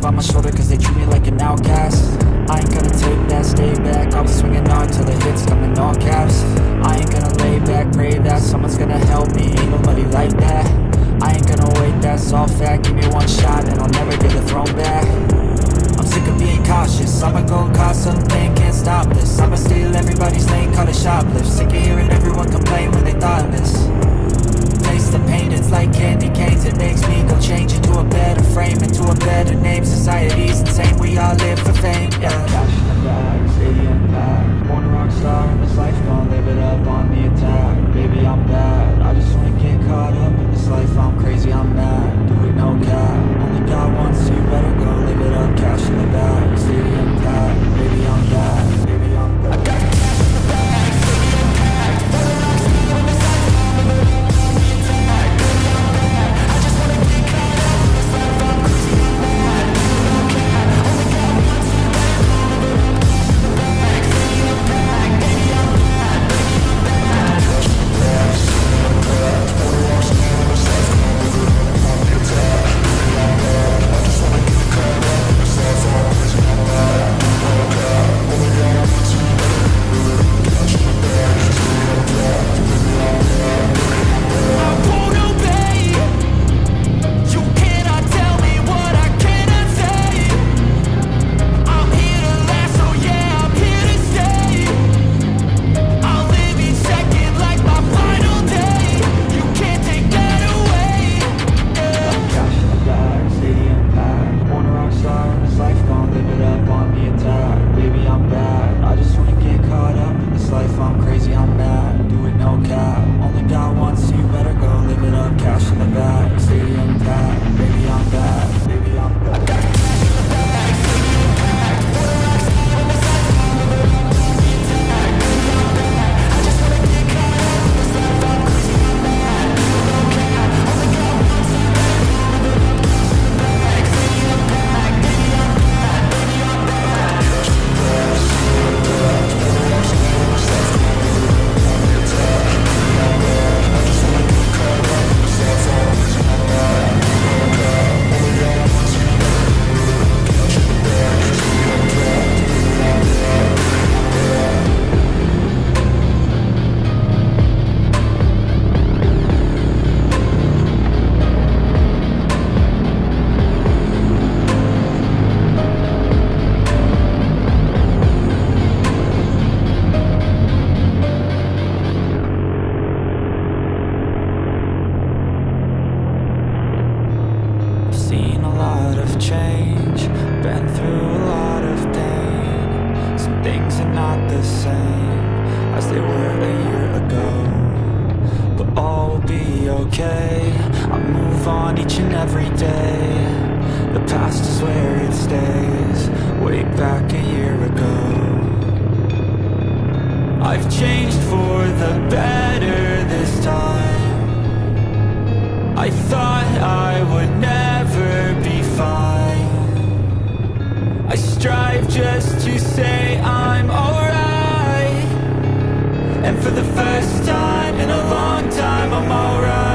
on my shoulder cause they treat me like an outcast. I ain't gonna take that, stay back, I'll be swinging hard till the hits come in all caps. I ain't gonna lay back, pray that someone's gonna help me, ain't nobody like that. I ain't gonna wait, that's all fact, give me one shot and I'll never get the throne back. I'm sick of being cautious, I'ma go cause something, can't stop this. I'ma steal everybody's lane, call it shoplift. Sick of hearing everyone complain when they thoughtless. Taste the pain, it's like candy canes. It makes me go change into a better frame, into a better name. Society's insane, we all live for fame, yeah. Cash in the bag, stadium packed. Born a rock star in this life, gonna live it up on the attack. Baby, I'm bad, I just wanna get caught up in this life. I'm crazy, I'm mad, do it no cap. Only God wants you, better go live it up. Cash in the bag, stadium packed. Baby, I'm bad, baby, I'm bad. I got cash in the bag, stadium packed. Born a rock star in this life, gonna live it up on the attack. Baby, I'm bad, I just wanna get caught up in this life. I'm crazy, I'm mad, do it no cap. Only God wants you, better go live it up. Cash in the bag, stadium packed. Baby, I'm bad, baby, I'm bad. Cash in the bag, stadium packed. Born a rock star in this life, gonna live it up on the attack. Baby, I'm bad, I just wanna get caught up in this life. I'm crazy, I'm mad, do it no cap. Only God wants you, better go live it up. Cash in the bag, stadium packed. Baby, I'm bad, baby, I'm bad. I won't obey. You cannot tell me what I cannot say. I'm here to last, so yeah, I'm here to stay. I'll live each second like my final day. You can't take that away, yeah. Cash in the bag, stadium packed. Born a rock star in this life, gonna live it up on the attack. Baby, I'm bad, I just wanna get caught up in this life. I'm crazy, I'm mad, do it no cap. Only God wants you, better go live it up. Cash in the bag, stadium packed. Baby, I'm bad, baby, I'm bad. I got cash in the bag, stadium packed. Born a rock star in this life, gonna live it up on the attack. Baby, I'm bad, I just wanna get caught up in this life. I'm crazy, I'm mad, do it no cap. Only God wants you, better go live it up. Cash in the bag, stadium packed. Baby, I'm bad, baby, I'm bad. Cash in the bag, stadium packed. Born a rock star in this life, gonna live it up on the attack. Baby, I'm bad, I just wanna get caught up in this life. I'm crazy, I'm mad, do it no cap. Only God wants you, better go live it up. Cash in the bag, stadium packed. Baby, I'm bad, baby, I'm bad. I've seen a lot of change, been through a lot of pain. Some things are not the same as they were a year ago, but all will be okay. I move on each and every day. The past is where it stays, way back a year ago. I've changed for the better this time. I thought I would never be fine. I strive just to say I'm alright, and for the first time in a long time I'm alright.